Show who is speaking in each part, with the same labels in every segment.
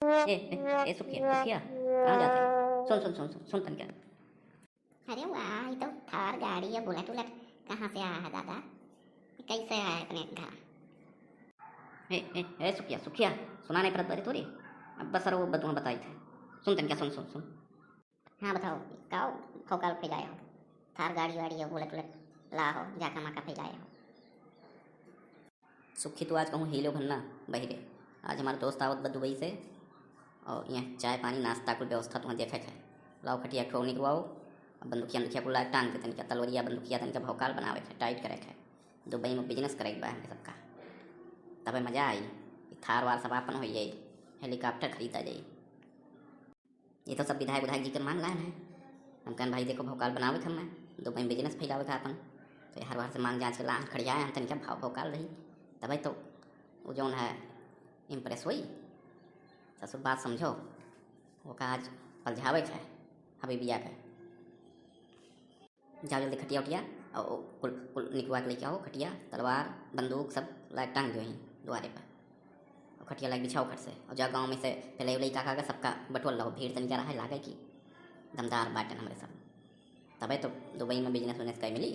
Speaker 1: ए सुखिया सुखिया कहाँ जाते हैं? सुन सुन सुन सुन सुन तन क्या।
Speaker 2: अरे वाह, ये तो थार गाड़ी या बुलेट उलट कहाँ से आया है दादा? कैसे आया है अपने घर?
Speaker 1: ए सुखिया सुखिया सुना नहीं परत बरे तोरी। अब बस वो बदुआ बताई थे। सुन तन क्या सुन सुन सुन।
Speaker 2: हाँ बताओ, काओ फोकाल फैलाए हो? थार गाड़ी वाड़ी या बुलेट उलट ला हो, जाका माका फैलाए हो?
Speaker 1: सुखी तो आज कहूँ हीलो भन्ना बहिरे। आज हमारे दोस्त आवत बा दुबई से और यहाँ चाय पानी नाश्ता कुल व्यवस्था तुम्हें देखे है। लाओ खटिया ठोनी को आओ। अब बंदुकिया बंदुकिया को लाए टांग देते क्या तलवरिया बंदुकिया तन क्या भौकाल बनावे है टाइट करे है। दुबई में बिजनेस करे बा हमके सबका। तब मजा आई। थार वार सब अपन हो जाई। हेलीकॉप्टर खरीदा जाई। ये तो सब विधायक विधायक जी के मांग लाए हैं। हम कहन भाई देखो भौकाल बनावे हम मैं दुबई में बिजनेस फैलावे था अपन। तो हर बार से मांग जांच के लान खड़ियाए हम तन क्या भाव भौकाल रही। तभी तो वो जो है इम्प्रेस हुई। ससुर बात समझो। वो का आज पलझावे है हबीबिया के। जाओ जल्दी खटिया उठिया और कुल कुल निकवा के लेके आओ। खटिया तलवार बंदूक सब लाइक टांग दो यहीं द्वारे पर। और खटिया लाइक बिछाओ खट से और जा गाँव में से पहले उलई काका का सबका बटोल लो। भीड़ तन क्या रहा है लागे कि दमदार बाटन हमारे सब। तबे तो दुबई में बिजनेस उजनेस कहीं मिली।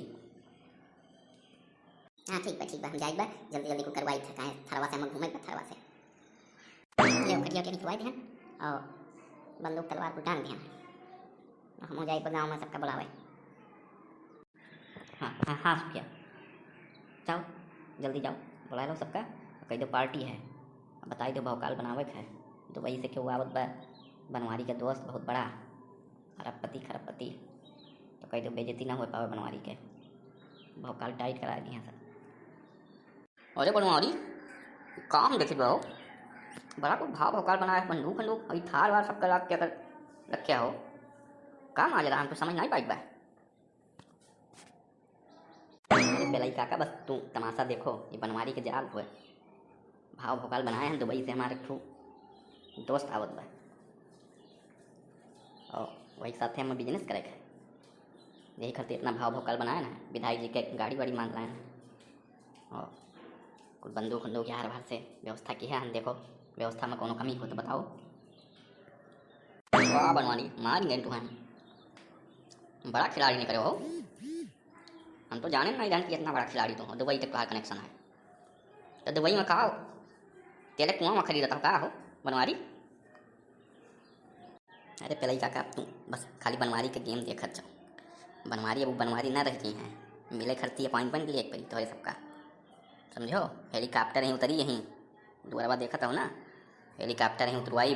Speaker 2: हाँ ठीक बा हम जाए बा जल्दी जल्दी को करवाई थे काहे थरवा से हम घूमे बा थरवा से। ले खटिया के निकलवाई ध्यान और बंदूक तलवार को टांग ध्यान। हम जाए बा गाँव में सबका बुलावे।
Speaker 1: हाँ हाँ हाँ सुखिया जाओ जल्दी जाओ बुला लो सबका। कही दो पार्टी है। बताई दो भौकाल बनावे है। दुबई से क्यों आवत बा बनवारी का दोस्त बहुत बड़ा खरबपति। तो कही दो बेइज्जती ना हो पावे बनवारी के। भौकाल टाइट करा दी यहाँ सब। अरे बनवारी काम देखे दो बड़ा कोई भाव भौकाल बनाया बंदूक बंदूक अभी थार वार सबका लाग क्या कर रखे हो। काम आ जा रहा हमको समझ नहीं पाई बा। अरे बेलाई काका बस तू तमाशा देखो ये बनवारी के जाल हुए। भाव भौकाल बनाए हैं दुबई से हमारे थ्रू दोस्त आवत बा। और वही साथ हम बिजनेस करेंगे। यही खातिर इतना भाव भौकाल बनाए ना विधायक जी के गाड़ी वाड़ी मांग लाए हैं। और कुछ बंदूक बंदूक हर बार से व्यवस्था की है। हम देखो व्यवस्था में कोनो कमी हो तो बताओ। वाह बनवारी मार गए तुम्हें बड़ा खिलाड़ी नहीं करे हो। हम तो जाने नहीं जान कि इतना बड़ा खिलाड़ी तो हो। दुबई तक का कनेक्शन है तो दुबई में कहा हो तेरे कुआं में खरीदता हो कहा हो बनवारी। अरे पहले ही काका तुम बस खाली बनवारी के गेम देखत जाओ। बनवारी अब बनवारी ना रहती हैं मिले खर्ची अपॉइंटमेंट लिए एक परी तो है सबका समझो। हेलीकॉप्टर यहीं उतरी यहीं दोबारा देखा हो ना। हेलीकॉप्टर यहीं उतरवाई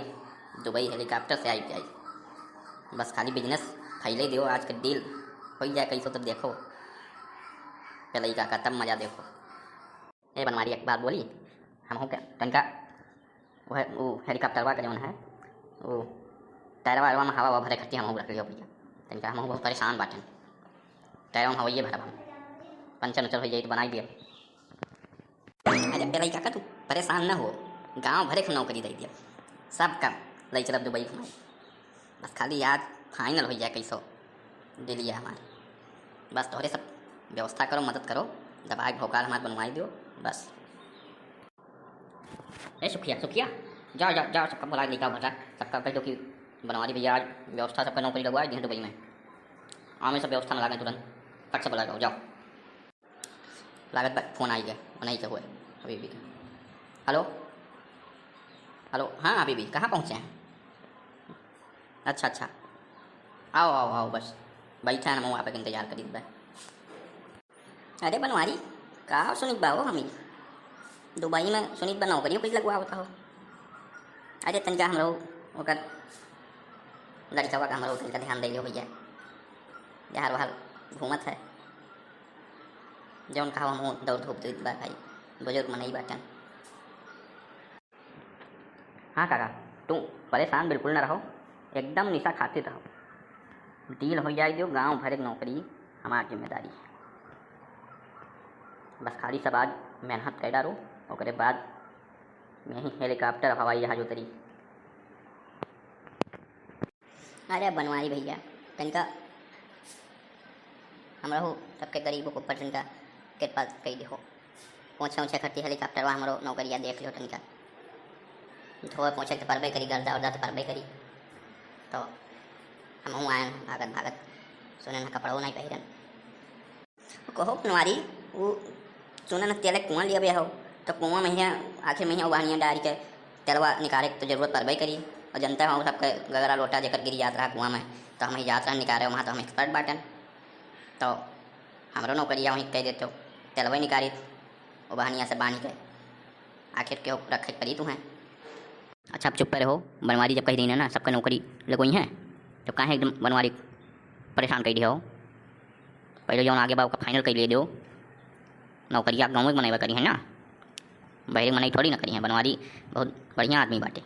Speaker 1: दुबई हेलीकॉप्टर से आई जाई। बस खाली बिजनेस फैले दो आज का डील हो जाए कैसो तब देखो। पहले ही काका तब मज़ा देखो। ए बनवारी एक बात बोली हम हो क्या तनका वो हेलीकॉप्टरवा का जौन है वो टायरवा में हवा भरे खट्टी हम रख लियो भैया। तनका हम बहुत परेशान बाटन टायर में हवाइए भरब हम पंचर उचर हो जाए तो बनाई दिया। अरे पहले काका तू परेशान न हो गांव भरे नौकरी दे दिया सब काम ले चलब दुबई घुमाई। बस खाली याद फाइनल हो जाए कैसो दिल्ली हमारे। बस तोहरे सब व्यवस्था करो मदद करो दबाई भौकाल हमारे बनवाई दो बस। ए सुखिया सुखिया जाओ जाओ जाओ सबका बुला लिखा भटा सबका कह दो कि बनवारी भैया आज व्यवस्था सबका नौकरी लगवाई दी दुबई में। आमे सब व्यवस्था में लागे तुरंत फट से बुला जाओ। लागत फ़ोन आई गया नहीं क्या हुए अभी भी। हेलो हेलो हाँ अभी भी कहाँ पहुँचे हैं? अच्छा अच्छा आओ आओ आओ बस बैठा है ना वहाँ पर इंतजार करी बा। अरे बनवारी कहा सुनीत बा हो हम दुबई में सुनीत बा नौकरी कुछ लगवा होता हो। अरे तनिका हम लोग ओकर लड़कवा का हम लोग तनिका ध्यान दे भैया यार वहाँ घूमत है जौन कहा हम दौड़ धूप देत बा भाई बुजुर्ग मन नहीं बाटन। हाँ काका तुम परेशान बिल्कुल ना रहो एकदम निशा खाते रहो। डील हो जाए दो गांव भर नौकरी हमारी जिम्मेदारी। बस खाली सब आज मेहनत कर डालो और बाद में ही हेलीकॉप्टर हवाई जहाज उतरी।
Speaker 2: अरे बनवारी भैया तनका हमरा हो सबके गरीबों को ऊपर तनका कृपा कही देखो पहुँचे ऊँचे खट्टी हेलीकॉप्टर हमारो नौकरिया देख लो तनका। धोए पोछे तो परबे करी, गर्दा वर्दा तो परबे करी, तो हम आए भागत भागत सुने ना कपड़ों नहीं पहिरन। कहो बनवारी वो सुने ना तेल कुआं लिया हो, तो कुआं में आखिर में उबानियाँ डाल के तेलवा निकाले तो जरूरत परबे करी। और जनता हो सबके गगरा लोटा जेकर गिरी जात रहा कुआं में, तो हम जात रहा निकाले वहाँ, तो हम एक्सपर्ट बाटन, तो हमरो नौकरिया वहीं कह देते हो तेलवा निकाली उबानिया से बानी के, आखिर क्यों रखे करी तू हैं। अच्छा आप चुप पे रहो, बनवारी जब कही रही ना सबका नौकरी लगोई है, तो कहाँ एकदम बनवारी परेशान कर दिया हो। पहले जो आगे बाबू का फाइनल कर ले दो, नौकरी आप गाँव में बनाए करी है ना, बहरे मनाई थोड़ी ना करी है। बनवारी बहुत बढ़िया आदमी बाटे।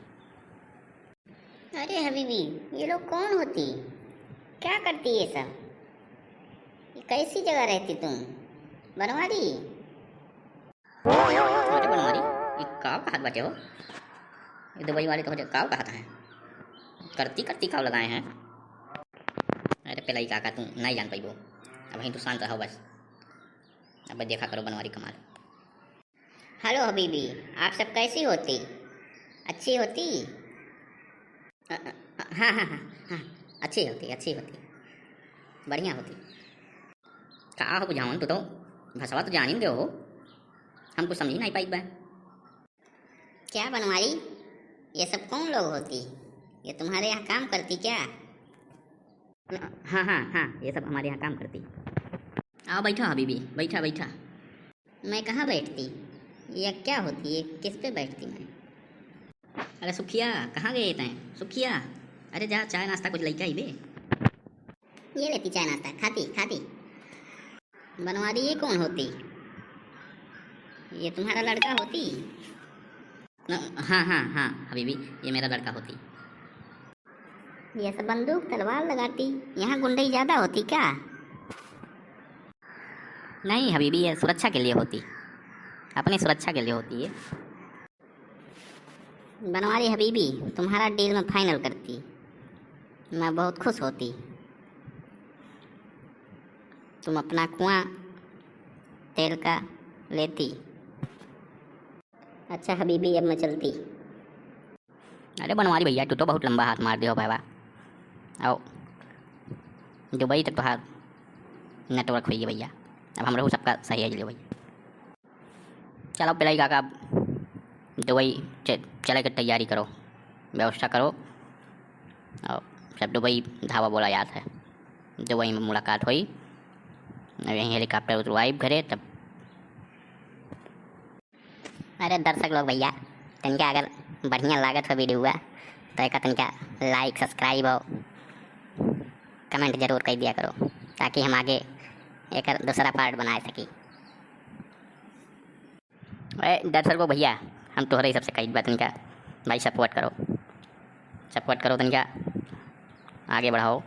Speaker 3: अरे हबीबी, ये लोग कौन होती, क्या करती ये सब, ये कैसी जगह रहती तुम बनवारी?
Speaker 1: अरे बनवारी ये काव का हाथ बाटे हो, ये दुबई वाले तो काव का हाथ है, करती करती काव लगाए हैं। अरे पहला ही काका तू नहीं जान पाई वो, अब वहीं तू शांत रहो बस, अब देखा करो बनवारी कमाल।
Speaker 3: हेलो हबीबी, आप सब कैसी होती, अच्छी होती?
Speaker 1: हाँ हाँ हाँ हाँ, अच्छी होती बढ़िया होती। कहा हो बुझावन तू तो भसवा तो जान ही दो हो, हम कुछ समझ ही नहीं पाई बा।
Speaker 3: क्या बनवारी, ये सब कौन लोग होती, ये तुम्हारे यहाँ काम करती क्या?
Speaker 1: हाँ हाँ हाँ, ये सब हमारे यहाँ काम करती। आओ बैठा हबीबी, बैठा बैठा।
Speaker 3: मैं कहाँ बैठती, ये क्या होती है, किस पे बैठती मैं?
Speaker 1: अरे सुखिया कहाँ गए थे सुखिया, अरे जा चाय नाश्ता कुछ लेके आई बे।
Speaker 3: ये लेती चाय नाश्ता, खाती खाती। बनवारी ये कौन होती, ये तुम्हारा लड़का होती?
Speaker 1: हाँ हाँ हाँ हबीबी, ये मेरा लड़का होती।
Speaker 3: ये सब बंदूक तलवार लगाती, यहाँ गुंडई ज़्यादा होती क्या?
Speaker 1: नहीं हबीबी, ये सुरक्षा के लिए होती, अपनी सुरक्षा के लिए होती है।
Speaker 3: बनवारी हबीबी, तुम्हारा डील में फाइनल करती, मैं बहुत खुश होती। तुम अपना कुआं तेल का लेती। अच्छा हबीबी, अब मैं चलती।
Speaker 1: अरे बनवारी भैया तू तो बहुत लंबा हाथ मार दियो भाई, आओ दुबई तक तो हाथ नेटवर्क हुई है भैया, अब हम लोग सबका सही है भैया। चलो पहले ही काका अब दुबई चले की तैयारी करो, व्यवस्था करो, और सब दुबई धावा बोला याद है, दुबई में मुलाकात हुई, यहीं हेलीकॉप्टर उतरवाई घरे तब।
Speaker 3: अरे दर्शक लोग भैया, तनिका अगर बढ़िया लागत हो वीडियो हुआ तो एक तनिका लाइक सब्सक्राइब और कमेंट जरूर कर दिया करो, ताकि हम आगे एक दूसरा पार्ट बना सकी।
Speaker 1: अरे दर्शकों भैया, हम तोहरे सबसे कही बात तनिका भाई सपोर्ट करो तनिका, आगे बढ़ाओ।